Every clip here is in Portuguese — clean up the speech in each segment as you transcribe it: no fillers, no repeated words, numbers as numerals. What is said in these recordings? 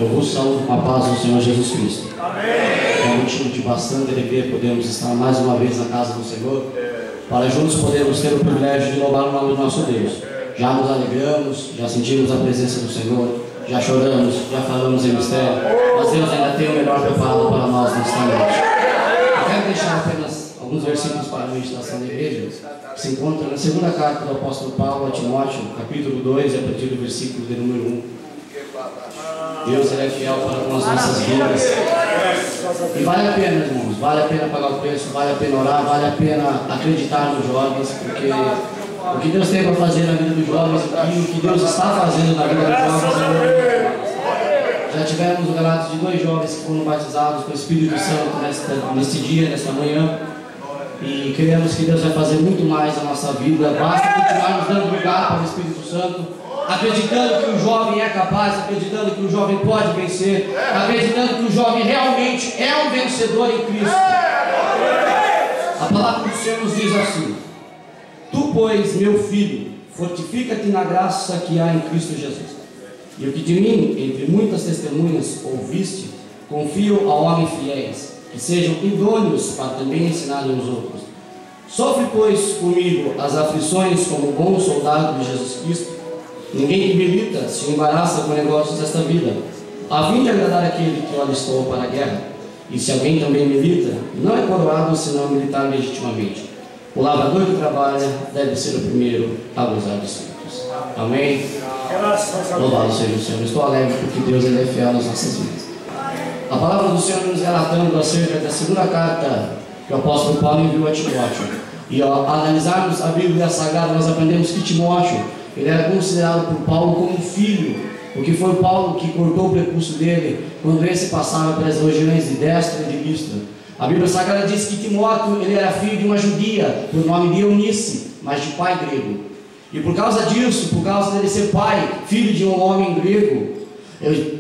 Eu vos saúdo com a paz do Senhor Jesus Cristo. Amém. É um motivo de bastante alegria podermos estar mais uma vez na casa do Senhor, para juntos podermos ter o privilégio de louvar o nome do nosso Deus. Já nos alegramos, já sentimos a presença do Senhor, já choramos, já falamos em mistério, mas Deus ainda tem o melhor preparado para nós nesta noite. Eu quero deixar apenas alguns versículos para a meditação da igreja, que se encontram na segunda carta do apóstolo Paulo a Timóteo, capítulo 2, a partir do versículo de número 1. Deus é fiel para com as nossas vidas. E vale a pena, irmãos, vale a pena pagar o preço, vale a pena orar, vale a pena acreditar nos jovens, porque o que Deus tem para fazer na vida dos jovens e o que Deus está fazendo na vida dos jovens é muito bom. Já tivemos o relato de 2 jovens que foram batizados com o Espírito Santo neste dia, nesta manhã, e cremos que Deus vai fazer muito mais na nossa vida. Basta continuarmos dando lugar para o Espírito Santo, acreditando que o jovem é capaz, acreditando que o jovem pode vencer, acreditando que o jovem realmente é um vencedor em Cristo. A palavra do Senhor nos diz assim: Tu, pois, meu filho, fortifica-te na graça que há em Cristo Jesus. E o que de mim, entre muitas testemunhas, ouviste, confio a homens fiéis, que sejam idôneos para também ensinarem os outros. Sofre, pois, comigo as aflições como bom soldado de Jesus Cristo. Ninguém que milita se embaraça com negócios desta vida, a fim de agradar aquele que o alistou para a guerra. E se alguém também milita, não é coroado senão militar legitimamente. O lavrador que trabalha deve ser o primeiro a gozar dos frutos. Amém? Louvado seja o Senhor. Estou alegre porque Deus é fiel nas nossas vidas. A palavra do Senhor nos relatando acerca da segunda carta que o apóstolo Paulo enviou a Timóteo. E ao analisarmos a Bíblia Sagrada, nós aprendemos que Timóteo, ele era considerado por Paulo como um filho, porque foi Paulo que cortou o prepúcio dele quando esse passava pelas regiões de Destra e de Listra. A Bíblia Sagrada diz que Timóteo, ele era filho de uma judia, por nome de Eunice, mas de pai grego. E por causa disso, por causa dele ser pai, filho de um homem grego,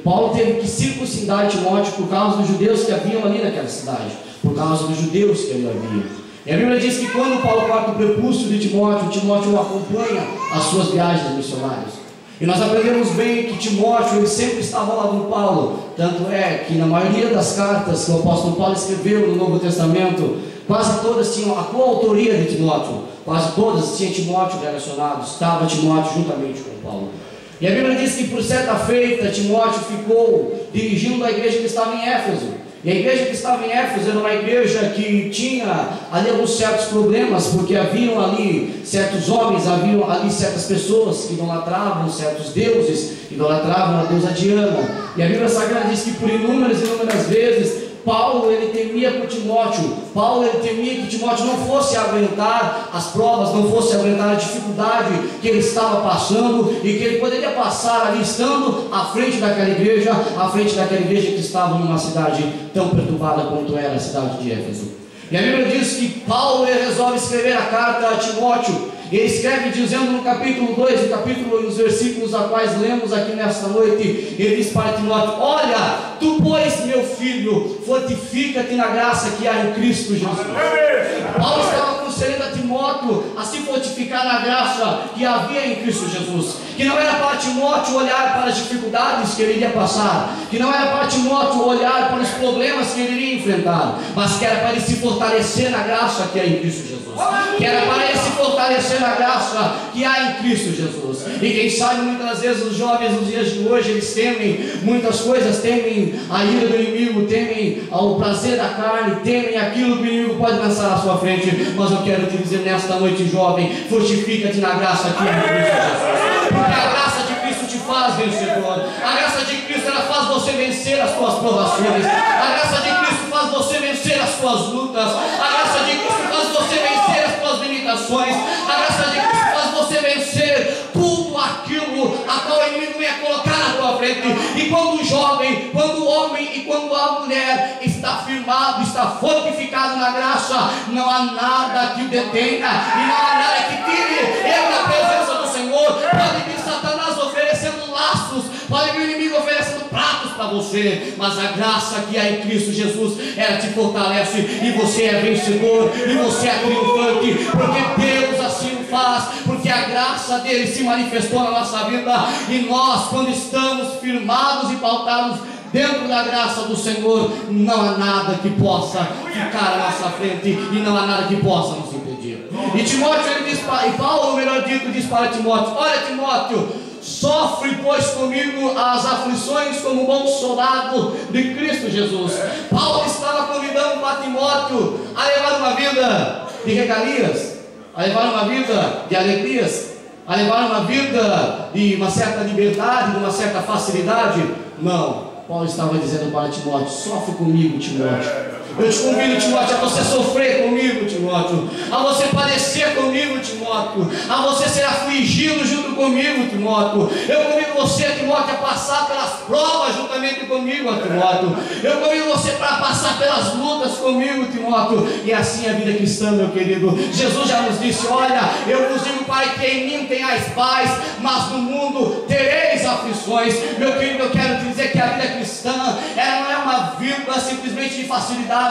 Paulo teve que circuncidar Timóteo por causa dos judeus que haviam ali naquela cidade, por causa dos judeus que ali havia. E a Bíblia diz que quando Paulo corta o prepúcio de Timóteo, Timóteo acompanha as suas viagens missionárias. E nós aprendemos bem que Timóteo, ele sempre estava ao lado do Paulo. Tanto é que na maioria das cartas que o apóstolo Paulo escreveu no Novo Testamento, quase todas tinham a coautoria de Timóteo. Quase todas tinham Timóteo relacionado, estava Timóteo juntamente com Paulo. E a Bíblia diz que por certa feita Timóteo ficou dirigindo a igreja que estava em Éfeso. E a igreja que estava em Éfeso era uma igreja que tinha ali alguns certos problemas, porque haviam ali certos homens, haviam ali certas pessoas que idolatravam certos deuses, idolatravam a deusa Diana. E a Bíblia Sagrada diz que por inúmeras vezes Paulo, ele temia por Timóteo. Paulo, ele temia que Timóteo não fosse aguentar as provas, não fosse aguentar a dificuldade que ele estava passando, e que ele poderia passar ali estando à frente daquela igreja, que estava numa cidade tão perturbada quanto era a cidade de Éfeso. E a Bíblia diz que Paulo, ele resolve escrever a carta a Timóteo. Ele escreve dizendo no capítulo 2, nos versículos a quais lemos aqui nesta noite, ele diz para Timóteo: olha, tu, pois, meu filho, fortifica-te na graça que há em Cristo Jesus. Paulo estava aconselhando a Timóteo a se fortificar na graça que havia em Cristo Jesus. Que não era para Timóteo olhar para as dificuldades que ele iria passar, que não era para Timóteo olhar para os problemas que ele iria enfrentar, mas que era para ele se fortalecer na graça que há em Cristo Jesus. Que era para ele se fortalecer na graça que há em Cristo Jesus. E quem sabe muitas vezes os jovens nos dias de hoje, eles temem muitas coisas, temem a ira do inimigo, temem o prazer da carne, temem aquilo que o inimigo pode lançar à sua frente. Mas eu quero te dizer nesta noite, jovem, fortifica-te na graça que há em Cristo Jesus. Porque a graça de Cristo te faz vencedor. A graça de Cristo, ela faz você vencer as tuas provações. A graça de Cristo faz você vencer as tuas lutas. A graça de Cristo faz você vencer as tuas limitações. A graça de Cristo faz você vencer tudo aquilo a qual o inimigo ia colocar na tua frente. E quando o jovem, quando o homem e quando a mulher está firmado, está fortificado na graça, não há nada que o detenha, e não há nada que tire ele da presença do Senhor. Pode vir Satanás oferecendo laços, pode vir o inimigo oferecendo pratos para você, mas a graça que há em Cristo Jesus, ela te fortalece, e você é vencedor, e você é triunfante, porque Deus assim o faz, porque a graça dele se manifestou na nossa vida, e nós, quando estamos firmados e pautados dentro da graça do Senhor, não há nada que possa ficar à nossa frente, e não há nada que possa nos impedir. E Timóteo, ele diz, e Paulo, melhor dito, diz para Timóteo: olha, Timóteo, sofre, pois, comigo as aflições como um bom soldado de Cristo Jesus. Paulo estava convidando para Timóteo a levar uma vida de regalias, a levar uma vida de alegrias, a levar uma vida de uma certa liberdade, de uma certa facilidade. Não, Paulo estava dizendo para Timóteo: sofre comigo, Timóteo. Eu te convido, Timóteo, a você sofrer comigo, Timóteo, a você padecer comigo, Timóteo, a você ser afligido junto comigo, Timóteo. Eu convido você, Timóteo, a passar pelas provas juntamente comigo, Timóteo. Eu convido você para passar pelas lutas comigo, Timóteo. E assim a vida cristã, meu querido. Jesus já nos disse: olha, eu vos digo, Pai, que em mim tenhais paz, mas no mundo tereis aflições. Meu querido, eu quero te dizer que a vida cristã, ela não é uma vida simplesmente de facilidade,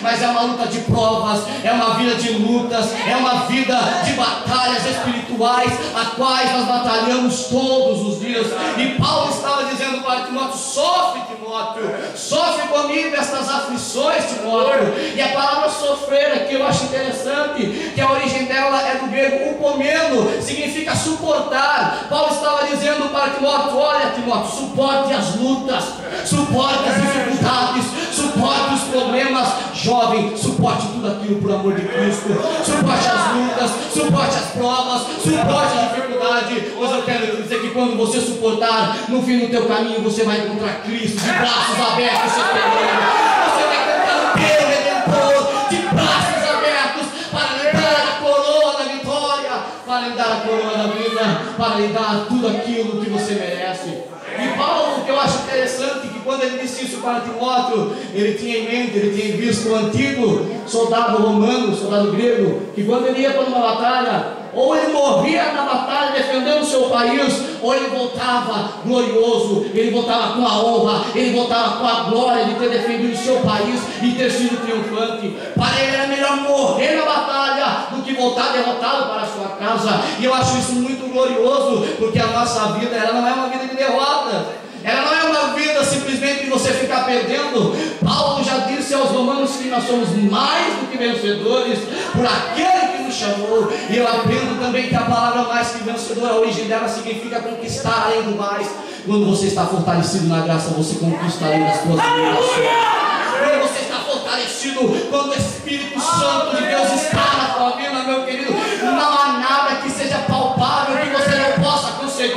mas é uma luta de provas, é uma vida de lutas, é uma vida de batalhas espirituais, a quais nós batalhamos todos os dias. E Paulo estava dizendo para Timóteo: sofre, Timóteo, sofre comigo estas aflições, Timóteo. E a palavra sofrer aqui eu acho interessante, que a origem dela é do grego upomeno, significa suportar. Paulo estava dizendo para Timóteo: olha, Timóteo, suporte as lutas, suporte as dificuldades, suporte os problemas. Jovem, suporte tudo aquilo por amor de Cristo. Suporte as lutas, suporte as provas, suporte a dificuldade. Mas eu quero te dizer que quando você suportar, no fim do teu caminho você vai encontrar Cristo de braços abertos, você vai encontrar o teu Redentor de braços abertos para lhe dar a coroa da vitória, para lhe dar a coroa da vida, para lhe dar tudo aquilo que você merece. E Paulo, o que eu acho interessante, que quando ele disse isso para Timóteo, ele tinha em mente, ele tinha visto o antigo soldado romano, soldado grego, que quando ele ia para uma batalha, ou ele morria na batalha defendendo o seu país, ou ele voltava glorioso, ele voltava com a honra, ele voltava com a glória de ter defendido o seu país e ter sido triunfante. Para ele era melhor morrer na batalha do que voltar derrotado para a sua casa. E eu acho isso muito glorioso, porque a nossa vida, ela não é uma vida de derrota, ela não é uma vida simplesmente de você ficar perdendo. Paulo já disse aos romanos que nós somos mais do que vencedores por aquele que nos chamou. E eu aprendo também que a palavra mais que vencedor, a origem dela significa conquistar além do mais. Quando você está fortalecido na graça, você conquista além das suas limitações. Quando você está fortalecido, quando o Espírito Santo de Deus está na sua vida, meu querido, não há nada que seja palpável que você não possa conseguir.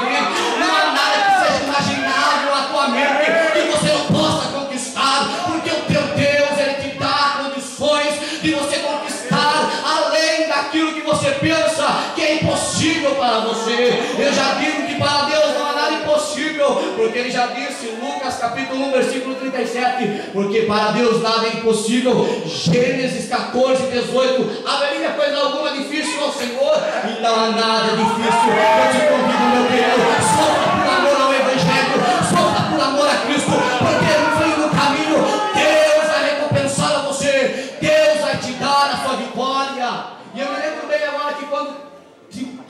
Não há nada que seja imaginável à tua mente que você não possa conquistar, porque o teu Deus, ele te dá condições de você conquistar além daquilo que você pensa que é impossível para você. Eu já digo que para Deus não há nada impossível, porque ele já disse em Lucas capítulo 1 versículo 37, porque para Deus nada é impossível. Gênesis 14, 18, haveria coisa alguma difícil ao Senhor? E não há nada difícil. Eu te convido, meu querido, sofra por amor ao Evangelho, sofra por amor a Cristo, porque no fim do caminho Deus vai recompensar a você, Deus vai te dar a sua vitória. E eu me lembro bem agora que quando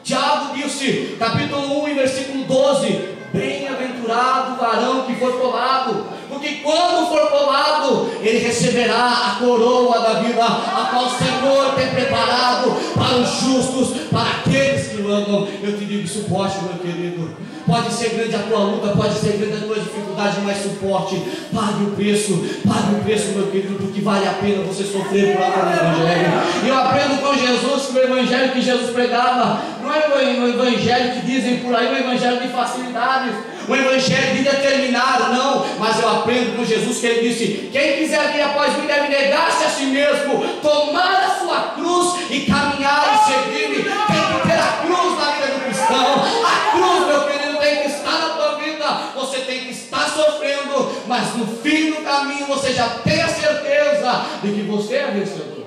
Tiago disse, capítulo 1 versículo 12, bem-aventurado o varão que for provado, porque quando for provado, ele receberá a coroa da vida, a qual o Senhor tem preparado para os justos, para aqueles que o amam. Eu te digo, suporte, meu querido. Pode ser grande a tua luta, pode ser grande a tua dificuldade, mas suporte. Pague o preço, meu querido, porque vale a pena você sofrer por amor do Evangelho. E eu aprendo com Jesus que o Evangelho que Jesus pregava não é o Evangelho que dizem por aí, o Evangelho de facilidades, o Evangelho de determinar, não. Mas eu aprendo com Jesus que ele disse: quem quiser vir após mim deve negar-se a si mesmo, tomar a sua cruz e caminhar e seguir-me. Tem que ter a cruz na vida do cristão. A cruz, meu querido, tem que estar na tua vida. Você tem que estar sofrendo, mas no fim do caminho você já tem a certeza de que você é vencedor.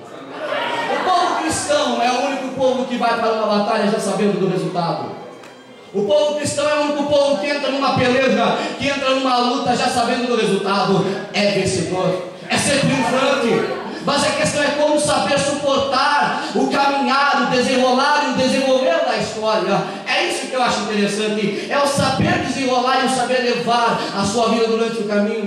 O povo cristão é o único povo que vai para uma batalha já sabendo do resultado. O povo cristão é o único povo que entra numa peleja, que entra numa luta já sabendo do resultado. É vencedor, é ser triunfante. mas a questão é como saber suportar o caminhar, o desenrolar e o desenvolver da história. É isso que eu acho interessante, é o saber desenrolar e o saber levar a sua vida durante o caminho.